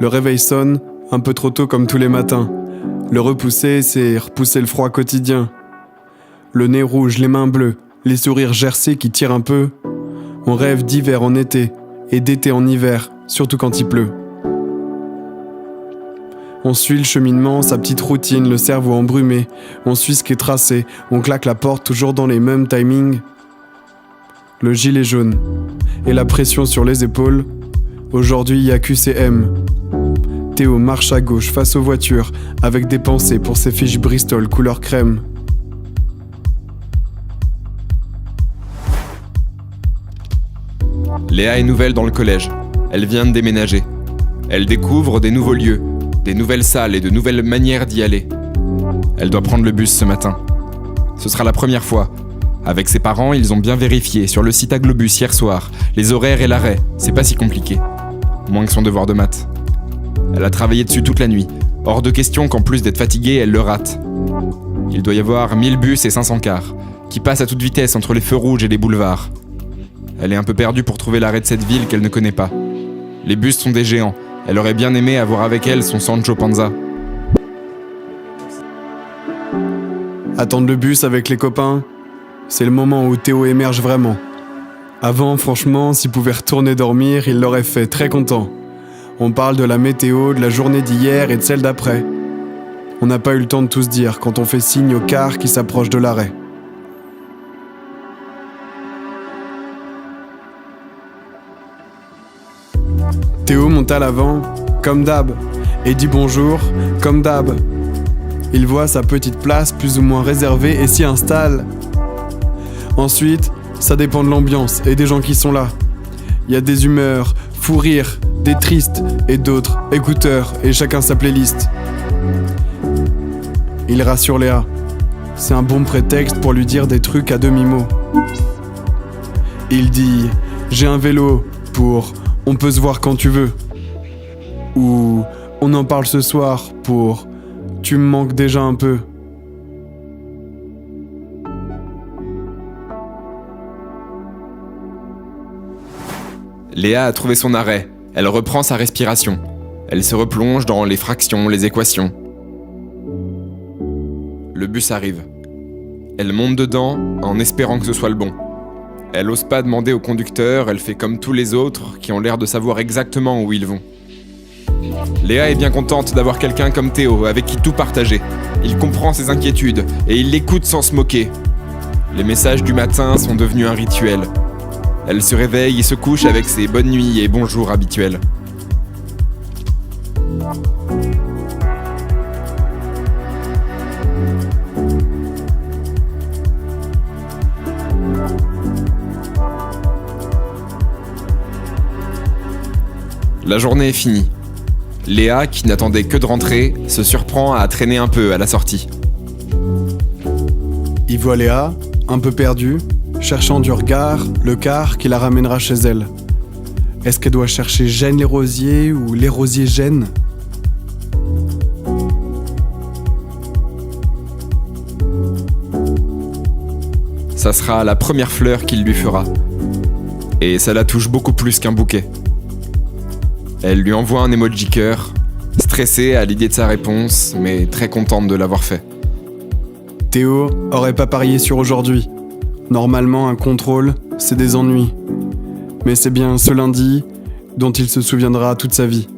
Le réveil sonne, un peu trop tôt comme tous les matins. Le repousser, c'est repousser le froid quotidien. Le nez rouge, les mains bleues, les sourires gercés qui tirent un peu. On rêve d'hiver en été et d'été en hiver, surtout quand il pleut. On suit le cheminement, sa petite routine, le cerveau embrumé. On suit ce qui est tracé, on claque la porte toujours dans les mêmes timings. Le gilet jaune et la pression sur les épaules. Aujourd'hui, il y a QCM. Théo marche à gauche face aux voitures avec des pensées pour ses fiches Bristol couleur crème. Léa est nouvelle dans le collège. Elle vient de déménager. Elle découvre des nouveaux lieux, des nouvelles salles et de nouvelles manières d'y aller. Elle doit prendre le bus ce matin. Ce sera la première fois. Avec ses parents, ils ont bien vérifié sur le site Aglobus hier soir les horaires et l'arrêt. C'est pas si compliqué. Moins que son devoir de maths. Elle a travaillé dessus toute la nuit. Hors de question qu'en plus d'être fatiguée, elle le rate. Il doit y avoir 1000 bus et 500 cars, qui passent à toute vitesse entre les feux rouges et les boulevards. Elle est un peu perdue pour trouver l'arrêt de cette ville qu'elle ne connaît pas. Les bus sont des géants. Elle aurait bien aimé avoir avec elle son Sancho Panza. Attendre le bus avec les copains, c'est le moment où Théo émerge vraiment. Avant, franchement, s'il pouvait retourner dormir, il l'aurait fait, très content. On parle de la météo, de la journée d'hier et de celle d'après. On n'a pas eu le temps de tout se dire quand on fait signe au car qui s'approche de l'arrêt. Théo monte à l'avant, comme d'hab, et dit bonjour, comme d'hab. Il voit sa petite place plus ou moins réservée et s'y installe. Ensuite, ça dépend de l'ambiance et des gens qui sont là. Il y a des humeurs, fous rires, des tristes et d'autres, écouteurs et chacun sa playlist. Il rassure Léa. C'est un bon prétexte pour lui dire des trucs à demi-mot. Il dit « J'ai un vélo » pour « On peut se voir quand tu veux » ou « On en parle ce soir » pour « Tu me manques déjà un peu ». Léa a trouvé son arrêt. Elle reprend sa respiration. Elle se replonge dans les fractions, les équations. Le bus arrive. Elle monte dedans en espérant que ce soit le bon. Elle n'ose pas demander au conducteur, elle fait comme tous les autres qui ont l'air de savoir exactement où ils vont. Léa est bien contente d'avoir quelqu'un comme Théo avec qui tout partager. Il comprend ses inquiétudes et il l'écoute sans se moquer. Les messages du matin sont devenus un rituel. Elle se réveille et se couche avec ses bonnes nuits et bonjours habituels. La journée est finie. Léa, qui n'attendait que de rentrer, se surprend à traîner un peu à la sortie. Il voit Léa, un peu perdue, cherchant du regard le car qui la ramènera chez elle. Est-ce qu'elle doit chercher Gênes les Rosiers ou les Rosiers Gênes ? Ça sera la première fleur qu'il lui fera. Et ça la touche beaucoup plus qu'un bouquet. Elle lui envoie un emoji cœur, stressée à l'idée de sa réponse, mais très contente de l'avoir fait. Théo aurait pas parié sur aujourd'hui. Normalement, un contrôle, c'est des ennuis. Mais c'est bien ce lundi dont il se souviendra toute sa vie.